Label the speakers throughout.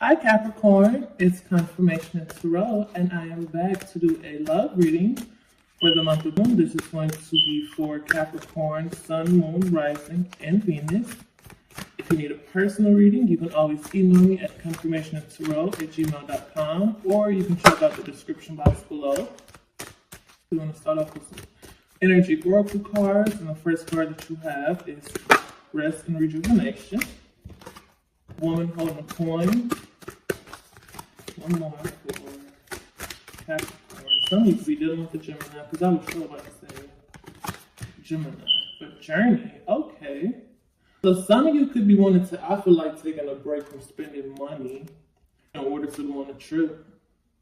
Speaker 1: Hi Capricorn, it's Confirmation and Tarot, and I am back to do a love reading for the month of June. This is going to be for Capricorn, Sun, Moon, Rising, and Venus. If you need a personal reading, you can always email me at confirmationandtarot@gmail.com, or you can check out the description box below. We want to start off with some energy oracle cards, and the first card that you have is Rest and Rejuvenation. Woman holding a coin. One more for Capricorn. Some of you could be dealing with the Gemini, because I was sure about to say Gemini. But Journey, okay. So some of you could be wanting to, I feel like, taking a break from spending money in order to go on a trip,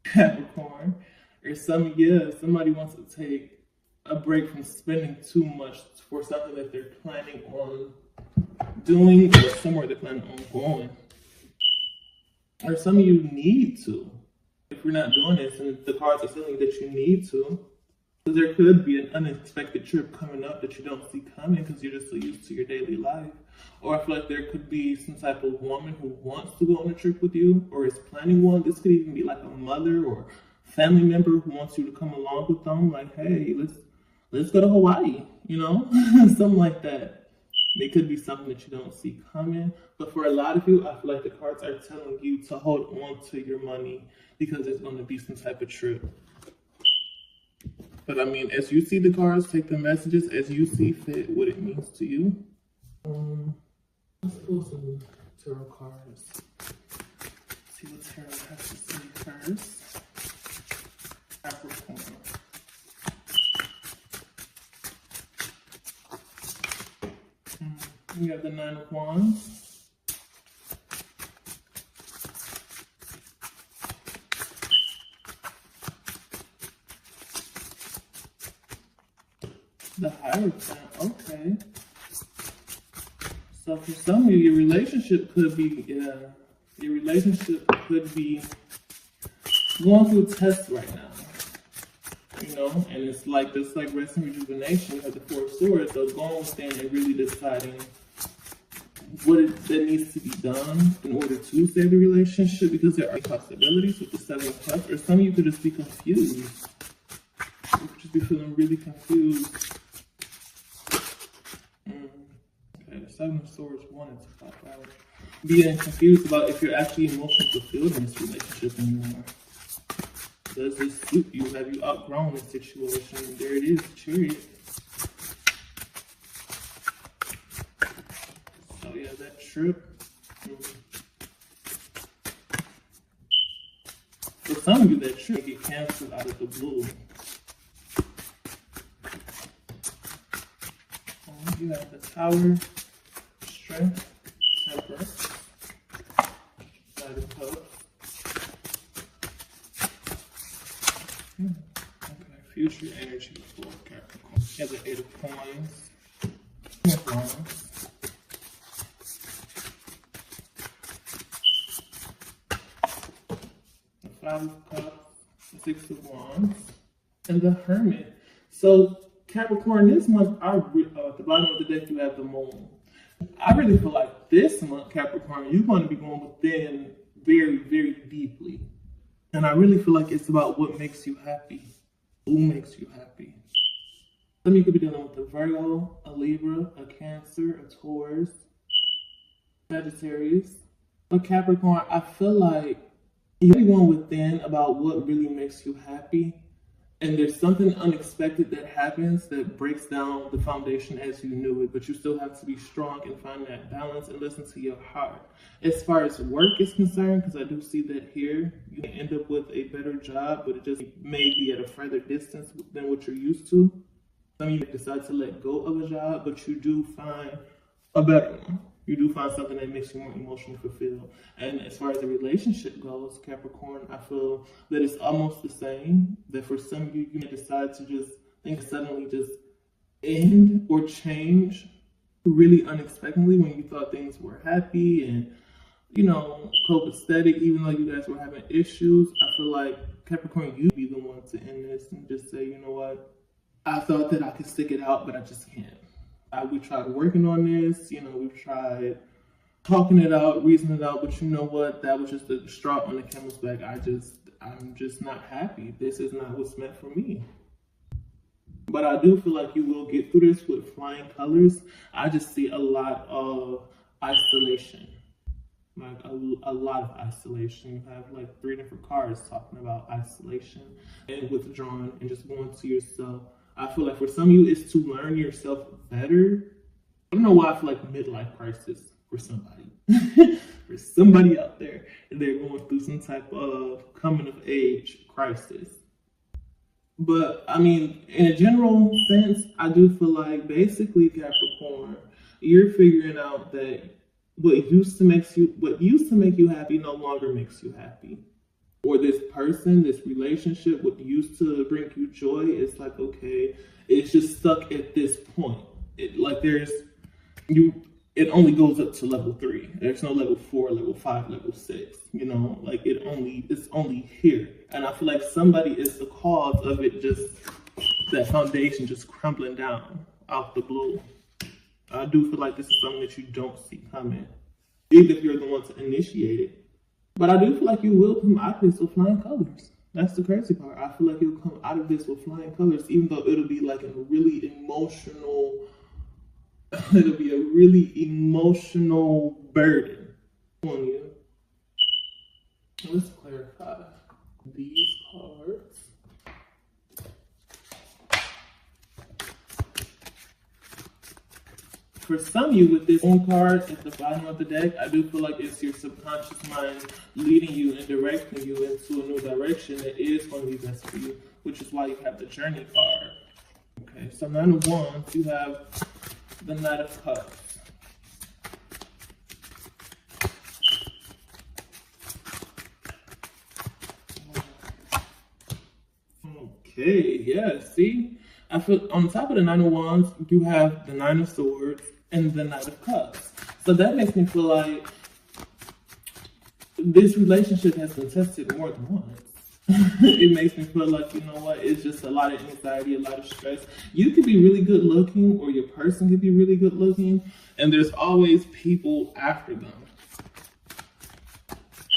Speaker 1: Capricorn. Or somebody wants to take a break from spending too much for something that they're planning on doing, or somewhere they're planning on going. Or some of you need to. If you're not doing this and the cards are telling you that you need to, because there could be an unexpected trip coming up that you don't see coming because you're just so used to your daily life. Or I feel like there could be some type of woman who wants to go on a trip with you or is planning one. This could even be like a mother or family member who wants you to come along with them. Like, hey, let's go to Hawaii, something like that. It could be something that you don't see coming. But for a lot of you, I feel like the cards are telling you to hold on to your money because there's going to be some type of trip. But I mean, as you see the cards, take the messages as you see fit, what it means to you. Let's pull some tarot cards. See what tarot has to say first. Capricorn. We have the Nine of Wands. The Hierophant, okay. So for some of you, your relationship could be going through a test right now. And it's like just like Rest and Rejuvenation, you have the Four of Swords, so going within and really deciding that needs to be done in order to save the relationship, because there are possibilities with the Seven of Cups, or some of you could just be confused. You could just be feeling really confused. Okay, the Seven of Swords wanted to pop out. Being confused about if you're actually emotionally fulfilled in this relationship anymore. Does this suit you? Have you outgrown this situation? There it is, Chariot. So yeah, that trip. For some of you, that trip get canceled out of the blue. You have the Tower, Strength, Temperance, Knight of Cups. Okay, future energy for Capricorn. You have the Eight of Coins, King of Wands, the Five of Cups, the Six of Wands, and the Hermit. So Capricorn, this month, at the bottom of the deck, you have the Moon. I really feel like this month, Capricorn, you're going to be going within very, very deeply. And I really feel like it's about what makes you happy. Who makes you happy? Some of you could be dealing with a Virgo, a Libra, a Cancer, a Taurus, Sagittarius. But Capricorn, I feel like you're going within about what really makes you happy. And there's something unexpected that happens that breaks down the foundation as you knew it, but you still have to be strong and find that balance and listen to your heart. As far as work is concerned, because I do see that here, you can end up with a better job, but it just may be at a further distance than what you're used to. Some of you decide to let go of a job, but you do find a better one. You do find something that makes you more emotionally fulfilled. And as far as the relationship goes, Capricorn, I feel that it's almost the same. That for some of you, you may decide to just suddenly just end or change really unexpectedly when you thought things were happy and, copacetic, even though you guys were having issues. I feel like Capricorn, you'd be the one to end this and just say, you know what? I thought that I could stick it out, but I just can't. We tried working on this, we've tried talking it out, reasoning it out, but you know what? That was just the straw on the camel's back. I'm just not happy. This is not what's meant for me. But I do feel like you will get through this with flying colors. I just see a lot of isolation. Like a lot of isolation. You have like 3 different cards talking about isolation and withdrawing and just going to yourself. I feel like for some of you, it's to learn yourself better. I don't know why I feel like midlife crisis for somebody. For somebody out there, and they're going through some type of coming of age crisis. But I mean, in a general sense, I do feel like basically Capricorn, you're figuring out that what used to make you happy no longer makes you happy. Or this person, this relationship, what used to bring you joy, it's like, okay, it's just stuck at this point. It only goes up to level 3. There's no level 4, level 5, level 6. You know, like it's only here. And I feel like somebody is the cause of it, just that foundation just crumbling down out the blue. I do feel like this is something that you don't see coming, even if you're the one to initiate it. But I do feel like you will come out of this with flying colors. That's the crazy part. I feel like you'll come out of this with flying colors, even though it'll be like a really emotional. It'll be a really emotional burden on you. Let's clarify these cards. For some of you, with this one card at the bottom of the deck, I do feel like it's your subconscious mind leading you and directing you into a new direction that is going to be best for you, which is why you have the Journey card. Okay, so 9 of Wands, you have the Knight of Cups. Okay, yeah, see? I feel on top of the 9 of Wands, you have the 9 of Swords and the Knight of Cups. So that makes me feel like this relationship has been tested more than once. It makes me feel like, you know what, it's just a lot of anxiety, a lot of stress. You could be really good looking, or your person could be really good looking, and there's always people after them.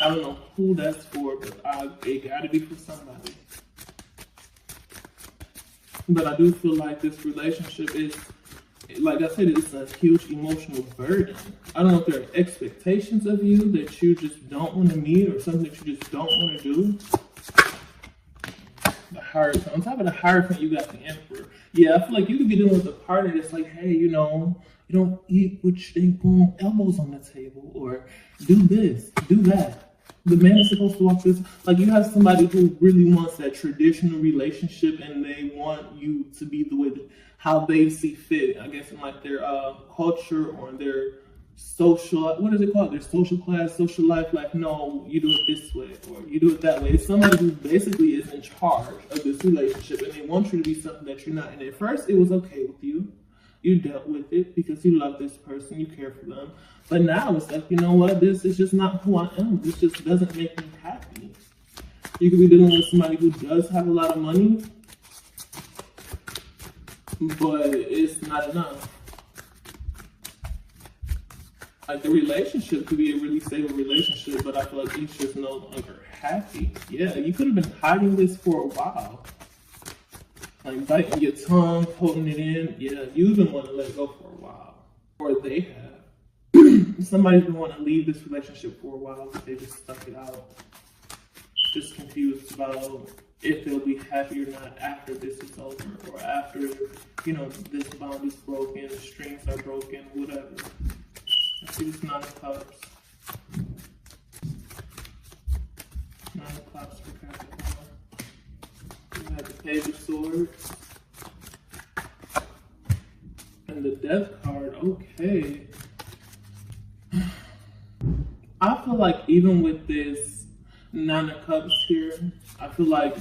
Speaker 1: I don't know who that's for, but it gotta be for somebody. But I do feel like this relationship is, like I said, it's a huge emotional burden. I don't know if there are expectations of you that you just don't want to meet, or something that you just don't want to do. The Hierophant. On top of the Hierophant, you got the Emperor. Yeah, I feel like you could be dealing with a partner that's like, hey, you know, you don't eat with elbows on the table, or do this, do that. The man is supposed to walk this. Like, you have somebody who really wants that traditional relationship, and they want you to be the way that how they see fit. I guess in like their culture or their social, what is it called? Their social class, social life. Like, no, you do it this way, or you do it that way. It's somebody who basically is in charge of this relationship, and they want you to be something that you're not. And at first, it was okay with you. You dealt with it because you love this person, you care for them. But now it's like, you know what, this is just not who I am. This just doesn't make me happy. You could be dealing with somebody who does have a lot of money, but it's not enough. Like, the relationship could be a really stable relationship, but I feel like it's just no longer happy. Yeah, you could have been hiding this for a while. Like, biting your tongue, holding it in. Yeah, you've been wanting to let go for a while. Or they have. Somebody's been wanting to leave this relationship for a while, but they just stuck it out. Just confused about if they'll be happy or not after this is over, or after, you know, this bond is broken, the strings are broken, whatever. I see this 9 of Cups. 9 of Cups for Capricorn. We have the Page of Swords. And the Death card, okay. I feel like even with this 9 of Cups here, I feel like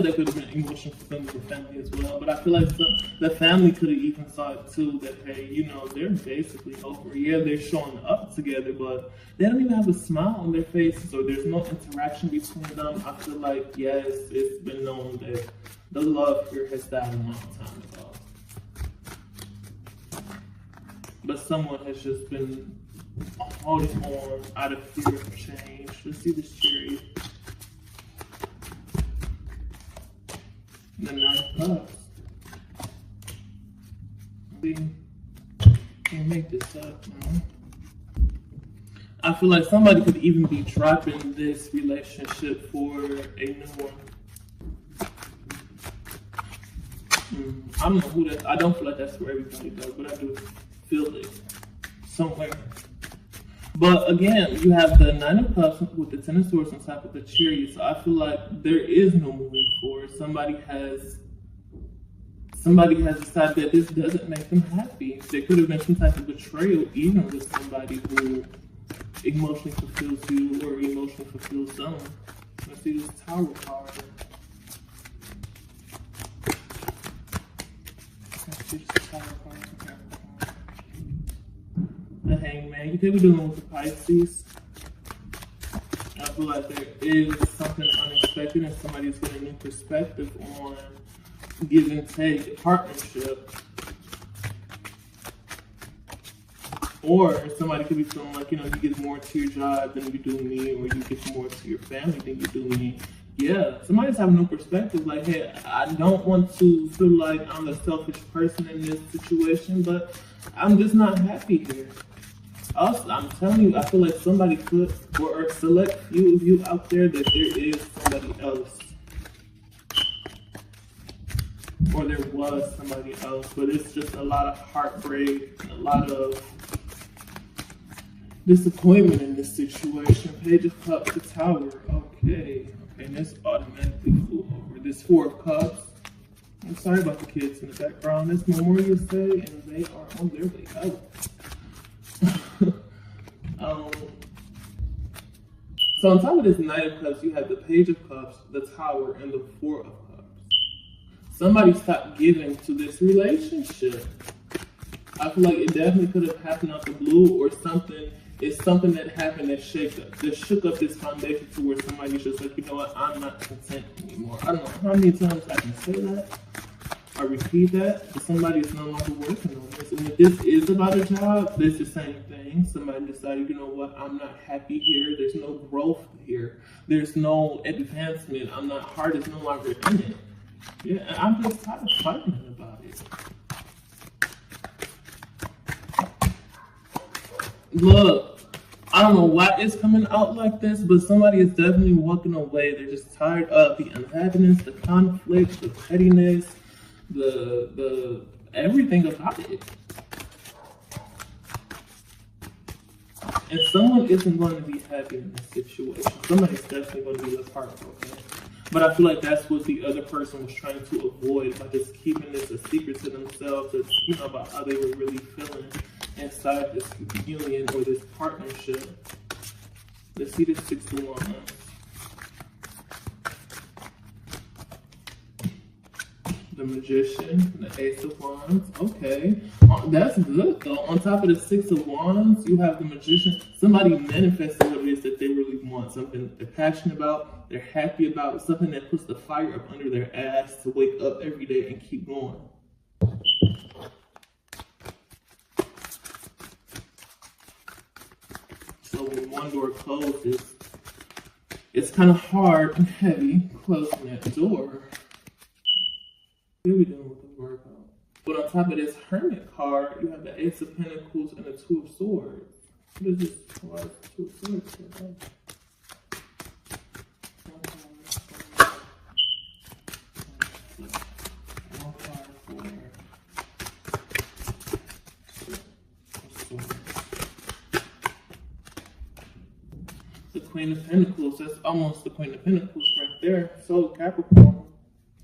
Speaker 1: that could have been emotional fulfillment for family as well. But I feel like the family could have even thought too that, hey, you know, they're basically over. Yeah, they're showing up together, but they don't even have a smile on their faces, or there's no interaction between them. I feel like, yes, it's been known that the love here has died a long time ago. but someone has just been holding on out of fear of change. Let's see this Chariot. The Nine of Cups. See, can't make this up, man. I feel like somebody could even be dropping this relationship for a new one. I don't know who that. I don't feel like that's for everybody though, but I do feel it somewhere. But again, you have the Nine of Cups with the Ten of Swords on top of the Chariot. So I feel like there is no moving forward. Somebody has decided that this doesn't make them happy. There could have been some type of betrayal, even with somebody who emotionally fulfills you or emotionally fulfills someone. Let's see this Tower card. The Hangman. You could be dealing with the Pisces. I feel like there is something unexpected and somebody's getting a new perspective on give and take partnership. Or somebody could be feeling like, you know, you get more to your job than you do me, or you get more to your family than you do me. Yeah, somebody's having no perspective. Like, hey, I don't want to feel like I'm a selfish person in this situation, but I'm just not happy here. Also, I'm telling you, I feel like somebody could, or a select few of you out there, that there is somebody else. Or there was somebody else, but it's just a lot of heartbreak, a lot of disappointment in this situation. Page of Cups, the Tower. Okay, and this automatically flew over. This Four of Cups. I'm sorry about the kids in the background. It's Memorial Day, and they are on their way out. So on top of this Knight of Cups, you have the Page of Cups, the Tower, and the Four of Cups. Somebody stopped giving to this relationship. I feel like it definitely could have happened out the blue, or something. It's something that happened that shook up this foundation to where somebody's just like, you know what, I'm not content anymore. I don't know how many times I can say that. I repeat that, but somebody is no longer working on this. And if this is about a job, it's the same thing. Somebody decided, you know what, I'm not happy here. There's no growth here. There's no advancement. I'm not, heart is no longer in it. Yeah, and I'm just tired of fighting about it. Look, I don't know why it's coming out like this, but somebody is definitely walking away. They're just tired of the unhappiness, the conflict, the pettiness, the everything about it. And someone isn't going to be happy in this situation. Somebody's definitely going to be left heartbroken. But I feel like that's what the other person was trying to avoid by just keeping this a secret to themselves, you know, about how they were really feeling inside this union or this partnership. Let's see this 6 of Wands. The Magician, the Ace of Wands. Okay, that's good though. On top of the 6 of Wands, you have the Magician. Somebody manifesting what it is that they really want, something they're passionate about, they're happy about, something that puts the fire up under their ass to wake up every day and keep going. So when one door closes, it's kind of hard and heavy closing that door. What are we doing with the Virgo? But on top of this Hermit card, you have the Ace of Pentacles and the Two of Swords. What is this? Why is the Two of Swords here? The Queen of Pentacles, that's almost the Queen of Pentacles right there. So Capricorn.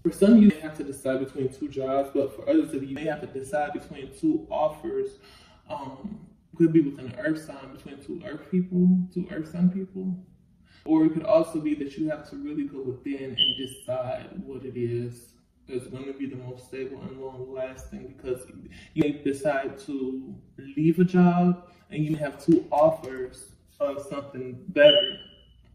Speaker 1: For some of you, may have to decide between two jobs, but for others of you, may have to decide between two offers. Could be within an earth sign, between two earth people, two earth sign people. Or it could also be that you have to really go within and decide what it is that's going to be the most stable and long lasting, because you may decide to leave a job and you may have two offers of something better.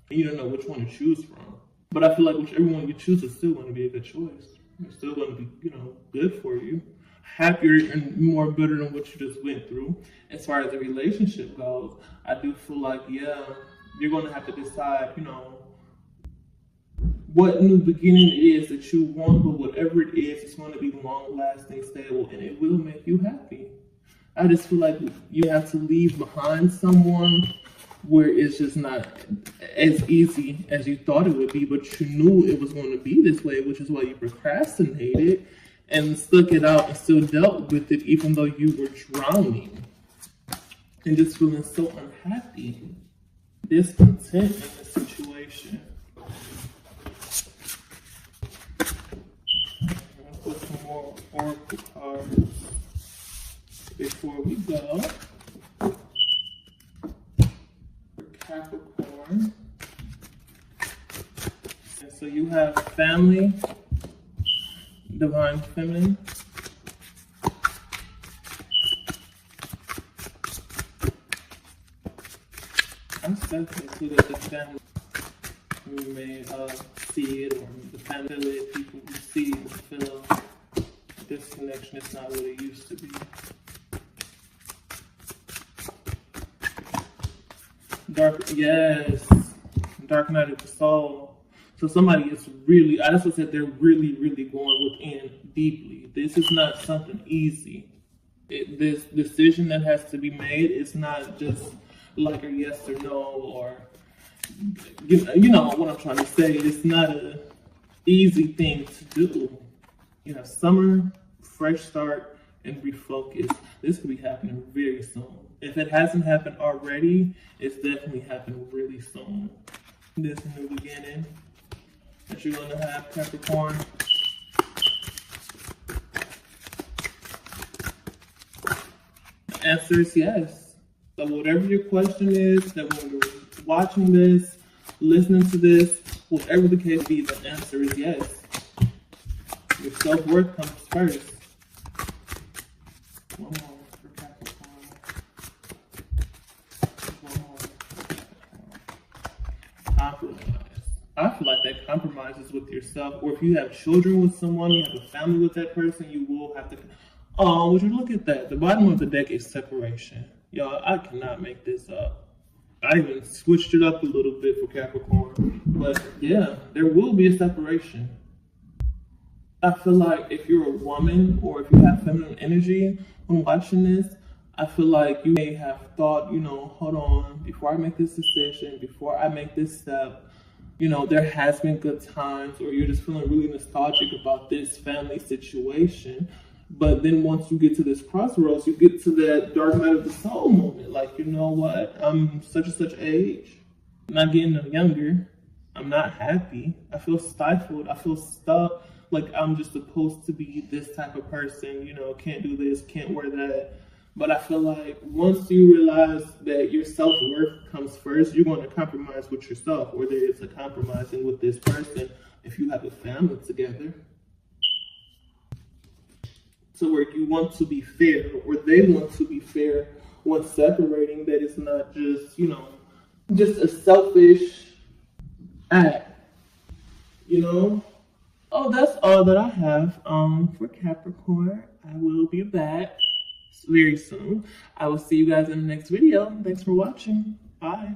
Speaker 1: And you don't know which one to choose from. But I feel like whichever one you choose is still going to be a good choice. It's still going to be, you know, good for you. happier and more better than what you just went through. As far as the relationship goes, I do feel like, yeah, you're going to have to decide, you know, what new beginning it is that you want, but whatever it is, it's going to be long-lasting, stable, and it will make you happy. I just feel like you have to leave behind someone where it's just not as easy as you thought it would be, but you knew it was going to be this way, which is why you procrastinated and stuck it out and still dealt with it, even though you were drowning and just feeling so unhappy, discontent in the situation. Put some more oracle cards before we go. Capricorn. And so you have family, divine feminine. I'm definitely too that the family you may see it, or the family people who see and feel this connection is not what it used to be. Dark night of the soul. So somebody is really, I just said they're really, really going within deeply. This is not something easy. This decision that has to be made is not just like a yes or no, or you know what I'm trying to say. It's not an easy thing to do. You know, summer, fresh start, and refocus. This could be happening very soon. If it hasn't happened already, it's definitely happening really soon. This new beginning that you're going to have, Capricorn. The answer is yes. So whatever your question is, that when you're watching this, listening to this, whatever the case be, the answer is yes. Your self-worth comes first. One more for Capricorn. One more for Capricorn. Compromise. I feel like that compromises with yourself, or if you have children with someone, you have a family with that person, you will have to. Oh, would you look at that? The bottom of the deck is separation. Y'all, I cannot make this up. I even switched it up a little bit for Capricorn. But yeah, there will be a separation. I feel like if you're a woman or if you have feminine energy when watching this, I feel like you may have thought, you know, hold on, before I make this decision, before I make this step, you know, there has been good times, or you're just feeling really nostalgic about this family situation. But then once you get to this crossroads, you get to that dark night of the soul moment. Like, you know what? I'm such and such age. I'm not getting no younger. I'm not happy. I feel stifled. I feel stuck. Like I'm just supposed to be this type of person. You know, can't do this, can't wear that. But I feel like once you realize that your self-worth comes first, you're going to compromise with yourself, whether it's a compromising with this person if you have a family together. So where you want to be fair, or they want to be fair when separating, that it's not just, you know, just a selfish act, you know? Oh, that's all that I have for Capricorn. I will be back very soon. I will see you guys in the next video. Thanks for watching. Bye.